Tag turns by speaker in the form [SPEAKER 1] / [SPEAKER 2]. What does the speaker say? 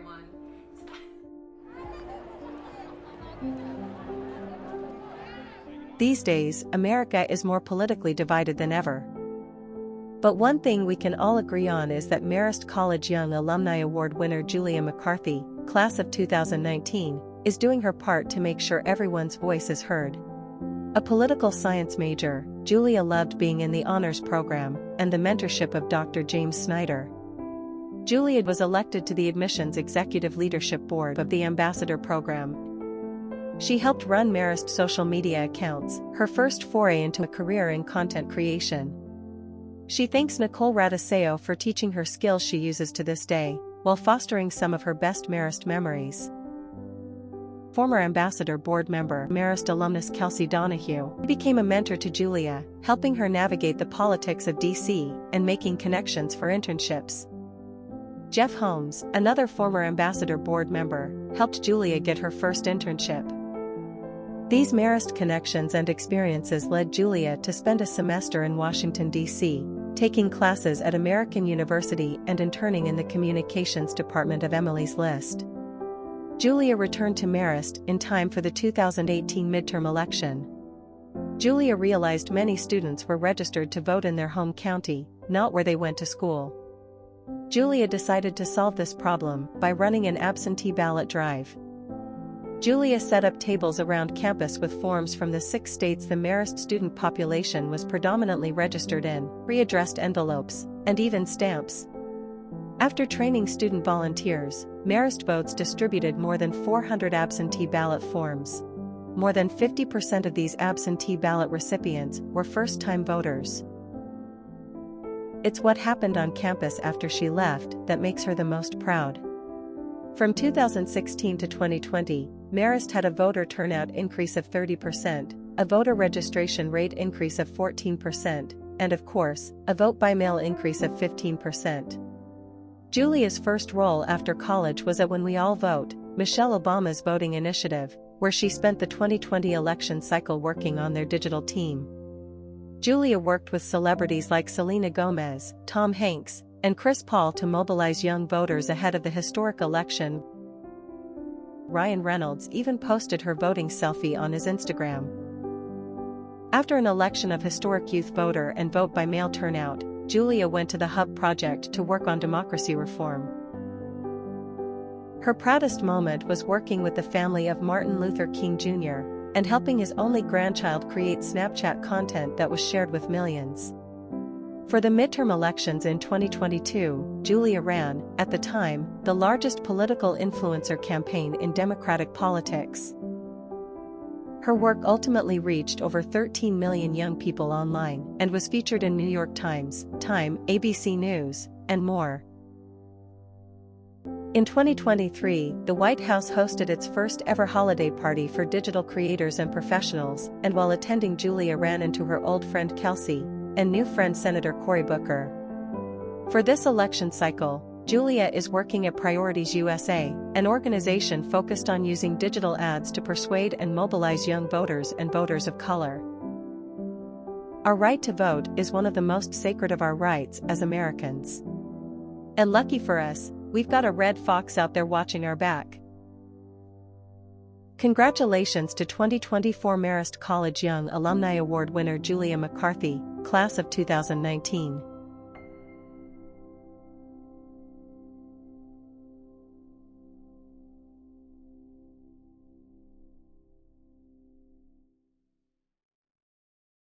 [SPEAKER 1] everyone.
[SPEAKER 2] These days, America is more politically divided than ever. But one thing we can all agree on is that Marist College Young Alumni Award winner Julia McCarthy, class of 2019, is doing her part to make sure everyone's voice is heard. A political science major, Julia loved being in the honors program and the mentorship of Dr. James Snyder. Julia was elected to the Admissions Executive Leadership Board of the Ambassador Program. She helped run Marist social media accounts, her first foray into a career in content creation. She thanks Nicole Radiseo for teaching her skills she uses to this day, while fostering some of her best Marist memories. Former Ambassador Board member Marist alumnus Kelsey Donahue became a mentor to Julia, helping her navigate the politics of DC and making connections for internships. Jeff Holmes, another former Ambassador Board member, helped Julia get her first internship. These Marist connections and experiences led Julia to spend a semester in Washington, D.C., taking classes at American University and interning in the communications department of Emily's List. Julia returned to Marist in time for the 2018 midterm election. Julia realized many students were registered to vote in their home county, not where they went to school. Julia decided to solve this problem by running an absentee ballot drive. Julia set up tables around campus with forms from the 6 states the Marist student population was predominantly registered in, readdressed envelopes, and even stamps. After training student volunteers, Marist Votes distributed more than 400 absentee ballot forms. More than 50% of these absentee ballot recipients were first-time voters. It's what happened on campus after she left that makes her the most proud. From 2016 to 2020, Marist had a voter turnout increase of 30%, a voter registration rate increase of 14%, and of course, a vote-by-mail increase of 15%. Julia's first role after college was at When We All Vote, Michelle Obama's voting initiative, where she spent the 2020 election cycle working on their digital team. Julia worked with celebrities like Selena Gomez, Tom Hanks, and Chris Paul to mobilize young voters ahead of the historic election. Ryan Reynolds even posted her voting selfie on his Instagram. After an election of historic youth voter and vote-by-mail turnout, Julia went to the Hub Project to work on democracy reform. Her proudest moment was working with the family of Martin Luther King Jr. and helping his only grandchild create Snapchat content that was shared with millions. For the midterm elections in 2022, Julia ran, at the time, the largest political influencer campaign in Democratic politics. Her work ultimately reached over 13 million young people online and was featured in New York Times, Time, ABC News, and more. In 2023, the White House hosted its first ever holiday party for digital creators and professionals, and while attending, Julia ran into her old friend Kelsey and new friend Senator Cory Booker. For this election cycle, Julia is working at Priorities USA, an organization focused on using digital ads to persuade and mobilize young voters and voters of color. Our right to vote is one of the most sacred of our rights as Americans. And lucky for us, we've got a red fox out there watching our back. Congratulations to 2024 Marist College Young Alumni Award winner Julia McCarthy, class of 2019.